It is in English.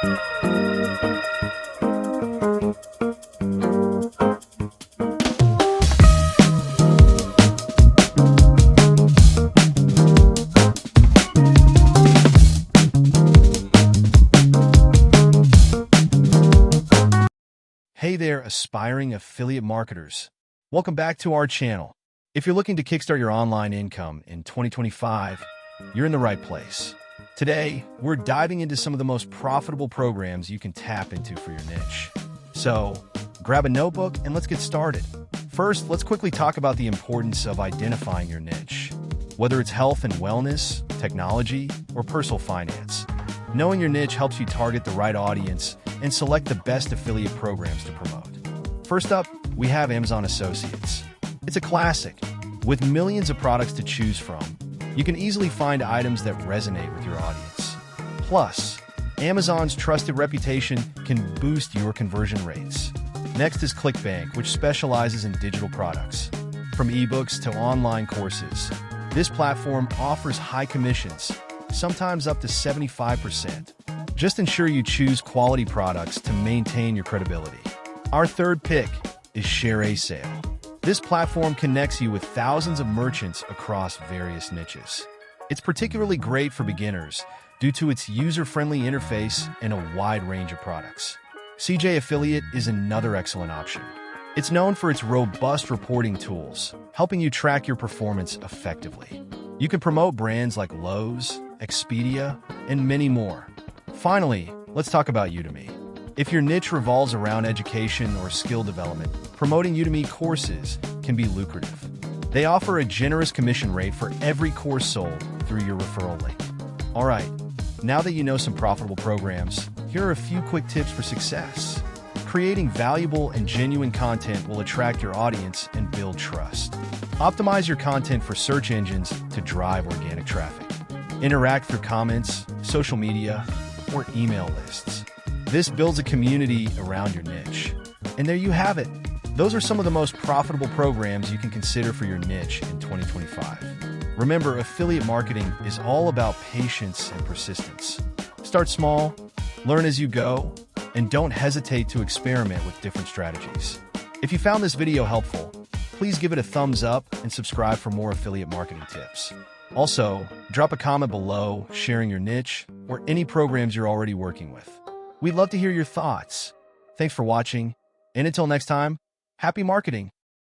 Hey there, aspiring affiliate marketers. Welcome back to our channel. If you're looking to kickstart your online income in 2025, you're in the right place. Today, we're diving into some of the most profitable programs you can tap into for your niche. So, grab a notebook and let's get started. First, let's quickly talk about the importance of identifying your niche. Whether it's health and wellness, technology, or personal finance, knowing your niche helps you target the right audience and select the best affiliate programs to promote. First up, we have Amazon Associates. It's a classic. With millions of products to choose from, you can easily find items that resonate with your audience. Plus, Amazon's trusted reputation can boost your conversion rates. Next is ClickBank, which specializes in digital products. From ebooks to online courses, this platform offers high commissions, sometimes up to 75%. Just ensure you choose quality products to maintain your credibility. Our third pick is ShareASale. This platform connects you with thousands of merchants across various niches. It's particularly great for beginners due to its user-friendly interface and a wide range of products. CJ Affiliate is another excellent option. It's known for its robust reporting tools, helping you track your performance effectively. You can promote brands like Lowe's, Expedia, and many more. Finally, let's talk about Udemy. If your niche revolves around education or skill development, promoting Udemy courses can be lucrative. They offer a generous commission rate for every course sold through your referral link. All right, now that you know some profitable programs, here are a few quick tips for success. Creating valuable and genuine content will attract your audience and build trust. Optimize your content for search engines to drive organic traffic. Interact through comments, social media, or email lists. This builds a community around your niche. And there you have it. Those are some of the most profitable programs you can consider for your niche in 2025. Remember, affiliate marketing is all about patience and persistence. Start small, learn as you go, and don't hesitate to experiment with different strategies. If you found this video helpful, please give it a thumbs up and subscribe for more affiliate marketing tips. Also, drop a comment below sharing your niche or any programs you're already working with. We'd love to hear your thoughts. Thanks for watching, and until next time, happy marketing!